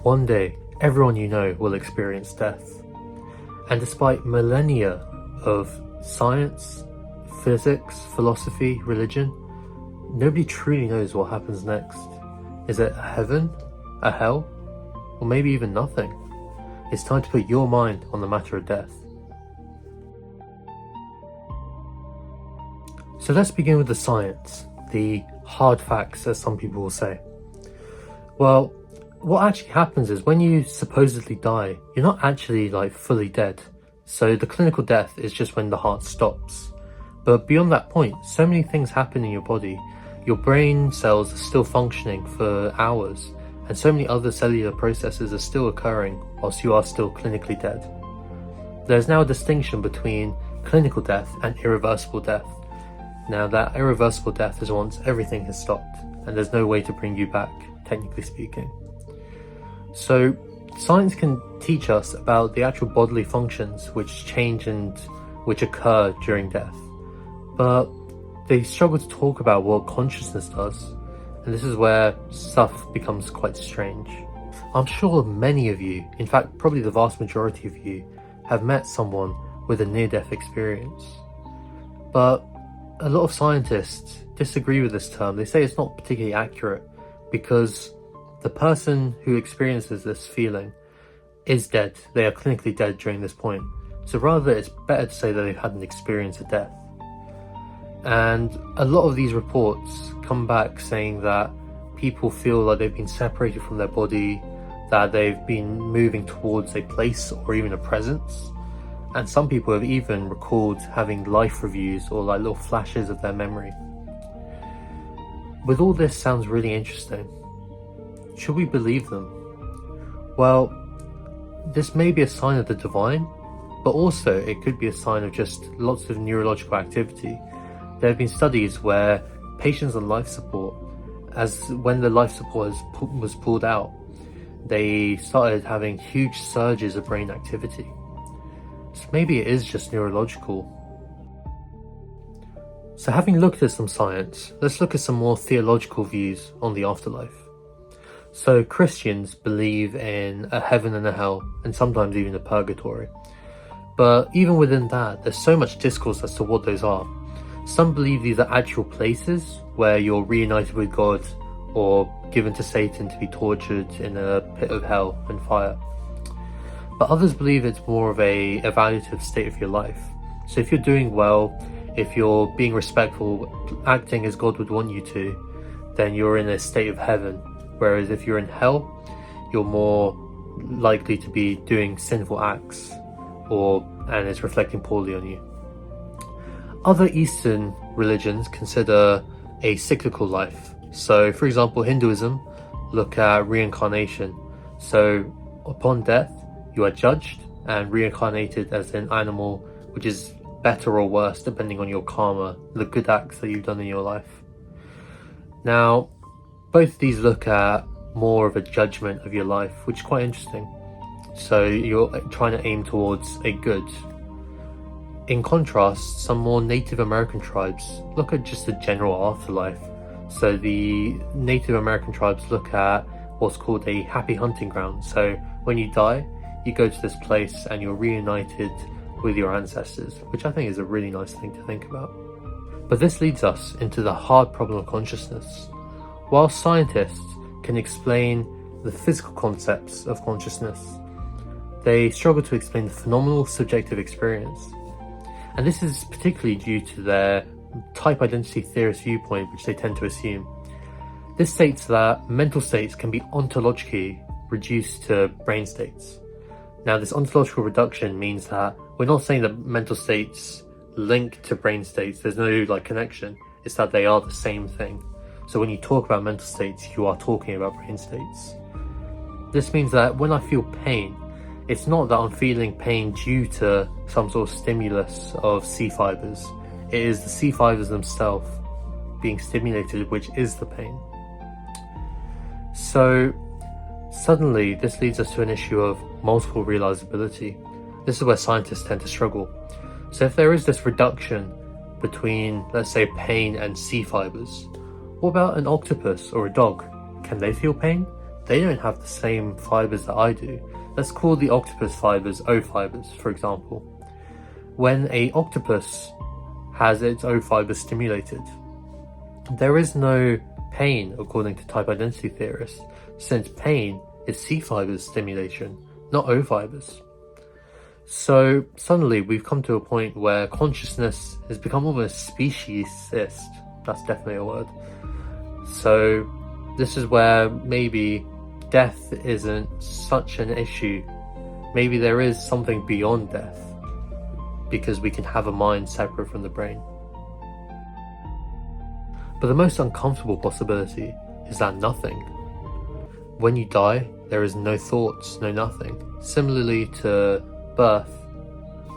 One day, everyone you know will experience death. And despite millennia of science, physics, philosophy, religion, nobody truly knows what happens next. Is it a heaven, a hell, or maybe even nothing? It's time to put your mind on the matter of death. So let's begin with the science, the hard facts, as some people will say. Well, what actually happens is when you supposedly die, you're not actually fully dead. So the clinical death is just when the heart stops. But beyond that point, so many things happen in your body. Your brain cells are still functioning for hours, and so many other cellular processes are still occurring whilst you are still clinically dead. There's now a distinction between clinical death and irreversible death. Now, that irreversible death is once everything has stopped and there's no way to bring you back, technically speaking. So science can teach us about the actual bodily functions which change and which occur during death, but they struggle to talk about what consciousness does, and this is where stuff becomes quite strange. I'm sure many of you, in fact probably the vast majority of you, have met someone with a near-death experience. But a lot of scientists disagree with this term. They say it's not particularly accurate because the person who experiences this feeling is dead. They are clinically dead during this point. So rather, it's better to say that they've had an experience of death. And a lot of these reports come back saying that people feel like they've been separated from their body, that they've been moving towards a place or even a presence. And some people have even recalled having life reviews or little flashes of their memory. With all this sounds really interesting. Should we believe them? Well, this may be a sign of the divine, but also it could be a sign of just lots of neurological activity. There have been studies where patients on life support, when the life support was pulled out, they started having huge surges of brain activity. So maybe it is just neurological. So having looked at some science, let's look at some more theological views on the afterlife. So Christians believe in a heaven and a hell, and sometimes even a purgatory. But even within that, there's so much discourse as to what those are. Some believe these are actual places where you're reunited with God or given to Satan to be tortured in a pit of hell and fire. But others believe it's more of a evaluative state of your life. So if you're doing well, if you're being respectful, acting as God would want you to, then you're in a state of heaven. Whereas if you're in hell, you're more likely to be doing sinful acts, and it's reflecting poorly on you. Other Eastern religions consider a cyclical life. So for example, Hinduism look at reincarnation. So upon death, you are judged and reincarnated as an animal, which is better or worse depending on your karma, the good acts that you've done in your life. Now, both of these look at more of a judgment of your life, which is quite interesting. So you're trying to aim towards a good. In contrast, some more Native American tribes look at just a general afterlife. So the Native American tribes look at what's called a happy hunting ground. So when you die, you go to this place and you're reunited with your ancestors, which I think is a really nice thing to think about. But this leads us into the hard problem of consciousness. While scientists can explain the physical concepts of consciousness, they struggle to explain the phenomenal subjective experience. And this is particularly due to their type identity theorist viewpoint, which they tend to assume. This states that mental states can be ontologically reduced to brain states. Now, this ontological reduction means that we're not saying that mental states link to brain states. There's no connection. It's that they are the same thing. So when you talk about mental states, you are talking about brain states. This means that when I feel pain, it's not that I'm feeling pain due to some sort of stimulus of C fibers. It is the C fibers themselves being stimulated, which is the pain. So suddenly this leads us to an issue of multiple realizability. This is where scientists tend to struggle. So if there is this reduction between, let's say, pain and C fibers, what about an octopus or a dog? Can they feel pain? they don't have the same fibers that I do. Let's call the octopus fibers O fibers, for example. When a octopus has its O fibers stimulated, there is no pain according to type identity theorists, since pain is C fibers stimulation, not O fibers. So suddenly we've come to a point where consciousness has become almost speciesist. That's definitely a word. So this is where maybe death isn't such an issue. Maybe there is something beyond death, because we can have a mind separate from the brain. But the most uncomfortable possibility is that nothing. When you die, there is no thoughts, no nothing. Similarly to birth,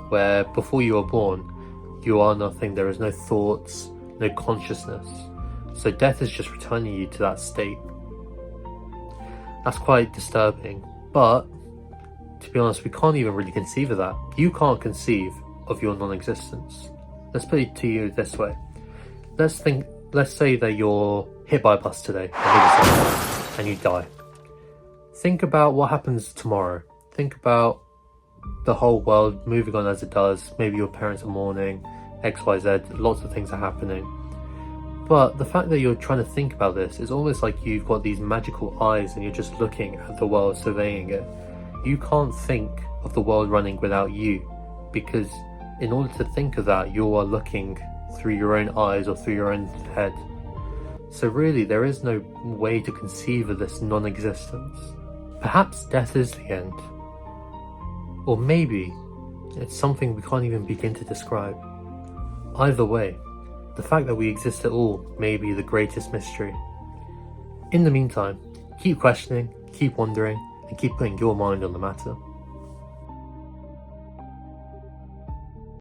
where before you are born, you are nothing, there is no thoughts, no consciousness. So death is just returning you to that state. That's quite disturbing, but to be honest, we can't even really conceive of that. You can't conceive of your non-existence. Let's put it to you this way. Let's say that you're hit by a bus today, and you die. Think about what happens tomorrow. Think about the whole world moving on as it does. Maybe your parents are mourning, XYZ, lots of things are happening. But the fact that you're trying to think about this is almost like you've got these magical eyes and you're just looking at the world, surveying it. You can't think of the world running without you, because in order to think of that, you are looking through your own eyes or through your own head. So really, there is no way to conceive of this non-existence. Perhaps death is the end. Or maybe it's something we can't even begin to describe. Either way, the fact that we exist at all may be the greatest mystery. In the meantime, keep questioning, keep wondering, and keep putting your mind on the matter.